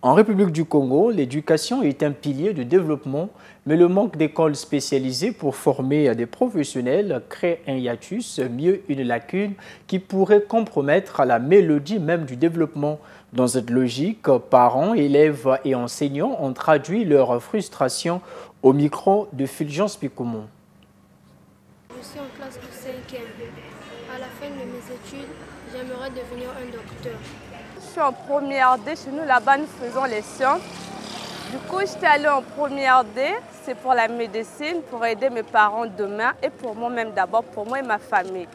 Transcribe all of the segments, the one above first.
En République du Congo, l'éducation est un pilier de développement, mais le manque d'écoles spécialisées pour former des professionnels crée un hiatus, mieux une lacune qui pourrait compromettre la mélodie même du développement. Dans cette logique, parents, élèves et enseignants ont traduit leur frustration au micro de Fulgence Piccoumont. Je suis en classe de 5e. À la fin de mes études, j'aimerais devenir un docteur. Je suis en première D, chez nous là-bas nous faisons les sciences. Du coup j'étais allée en première D, c'est pour la médecine, pour aider mes parents demain et pour moi-même d'abord, pour moi et ma famille.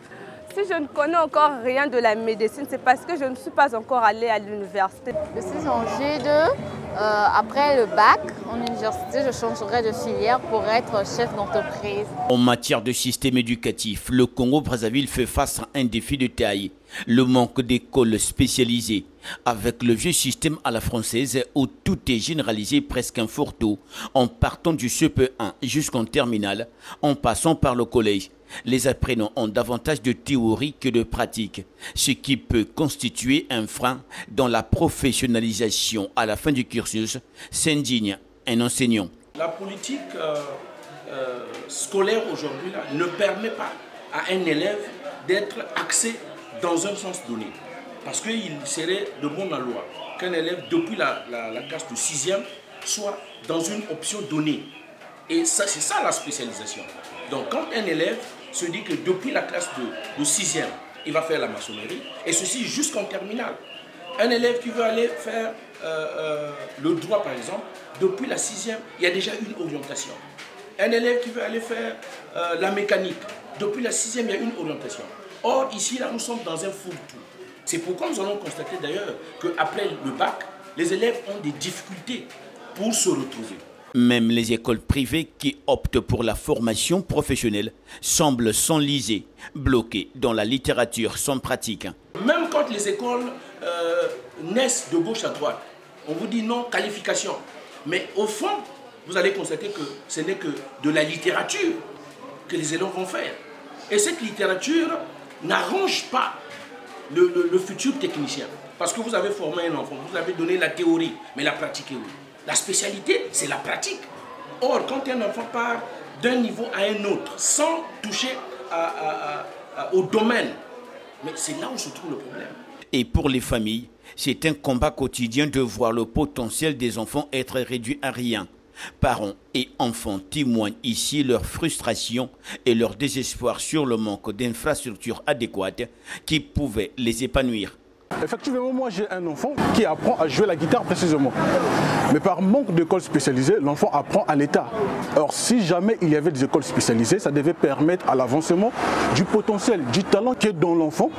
Si je ne connais encore rien de la médecine, c'est parce que je ne suis pas encore allée à l'université. Je suis en G2, après le bac, en université, je changerai de filière pour être chef d'entreprise. En matière de système éducatif, le Congo-Brazzaville fait face à un défi de taille, le manque d'écoles spécialisées. Avec le vieux système à la française où tout est généralisé presque un fourre-tout, en partant du CP1 jusqu'en terminale, en passant par le collège. Les apprenants ont davantage de théorie que de pratique, ce qui peut constituer un frein dans la professionnalisation à la fin du cursus, s'indigne un enseignant. La politique scolaire aujourd'hui ne permet pas à un élève d'être axé dans un sens donné. Parce qu'il serait de bon aloi qu'un élève, depuis la classe de 6e, soit dans une option donnée. Et c'est ça la spécialisation. Donc quand un élève se dit que depuis la classe de 6e, il va faire la maçonnerie, et ceci jusqu'en terminale. Un élève qui veut aller faire le droit, par exemple, depuis la 6e, il y a déjà une orientation. Un élève qui veut aller faire la mécanique, depuis la 6e, il y a une orientation. Or, ici, là, nous sommes dans un fourre-tout. C'est pourquoi nous allons constater d'ailleurs qu'après le bac, les élèves ont des difficultés pour se retrouver. Même les écoles privées qui optent pour la formation professionnelle semblent s'enliser, bloquées dans la littérature sans pratique. Même quand les écoles naissent de gauche à droite, on vous dit non, qualification. Mais au fond, vous allez constater que ce n'est que de la littérature que les élèves vont faire. Et cette littérature n'arrange pas le futur technicien. Parce que vous avez formé un enfant, vous avez donné la théorie, mais la pratique est où? La spécialité, c'est la pratique. Or, quand un enfant part d'un niveau à un autre, sans toucher au domaine, mais c'est là où se trouve le problème. Et pour les familles, c'est un combat quotidien de voir le potentiel des enfants être réduit à rien. Parents et enfants témoignent ici leur frustration et leur désespoir sur le manque d'infrastructures adéquates qui pouvaient les épanouir. Effectivement, moi j'ai un enfant qui apprend à jouer la guitare précisément. Mais par manque d'écoles spécialisées, l'enfant apprend à l'état. Or, si jamais il y avait des écoles spécialisées, ça devait permettre à l'avancement du potentiel, du talent qui est dans l'enfant.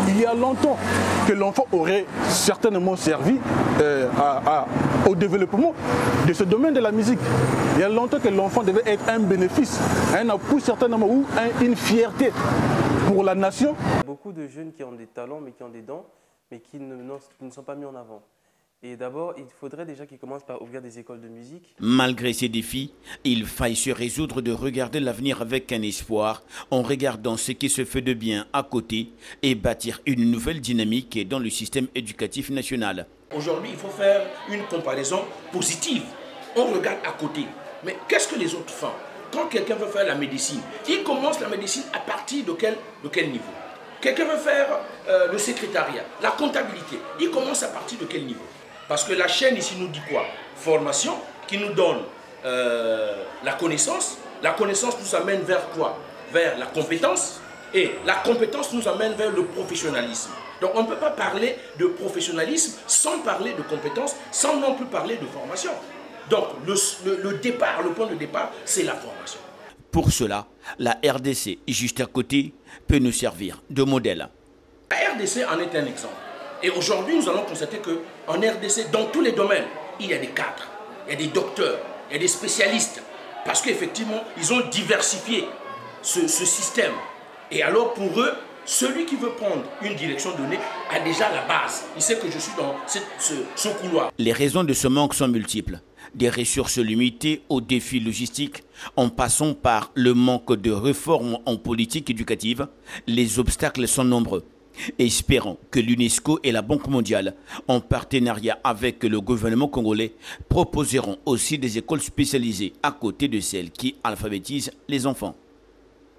Il y a longtemps que l'enfant aurait certainement servi au développement de ce domaine de la musique. Il y a longtemps que l'enfant devait être un bénéfice, un appui certainement ou une fierté pour la nation. Beaucoup de jeunes qui ont des talents, mais qui ont des dons, mais qui ne sont pas mis en avant. Et d'abord, il faudrait déjà qu'ils commencent par ouvrir des écoles de musique. Malgré ces défis, il faille se résoudre de regarder l'avenir avec un espoir, en regardant ce qui se fait de bien à côté et bâtir une nouvelle dynamique dans le système éducatif national. Aujourd'hui, il faut faire une comparaison positive. On regarde à côté. Mais qu'est-ce que les autres font? Quand quelqu'un veut faire la médecine, il commence la médecine à partir de quel niveau? Quelqu'un veut faire le secrétariat, la comptabilité, il commence à partir de quel niveau? Parce que la chaîne ici nous dit quoi? Formation qui nous donne la connaissance nous amène vers quoi? Vers la compétence, et la compétence nous amène vers le professionnalisme. Donc on ne peut pas parler de professionnalisme sans parler de compétence, sans non plus parler de formation. Donc le point de départ, c'est la formation. Pour cela, la RDC, juste à côté, peut nous servir de modèle. La RDC en est un exemple. Et aujourd'hui, nous allons constater qu'en RDC, dans tous les domaines, il y a des cadres, il y a des docteurs, il y a des spécialistes. Parce qu'effectivement, ils ont diversifié ce système. Et alors pour eux, celui qui veut prendre une direction donnée a déjà la base. Il sait que je suis dans ce couloir. Les raisons de ce manque sont multiples. Des ressources limitées aux défis logistiques, en passant par le manque de réformes en politique éducative, les obstacles sont nombreux. Espérons que l'UNESCO et la Banque mondiale, en partenariat avec le gouvernement congolais, proposeront aussi des écoles spécialisées à côté de celles qui alphabétisent les enfants.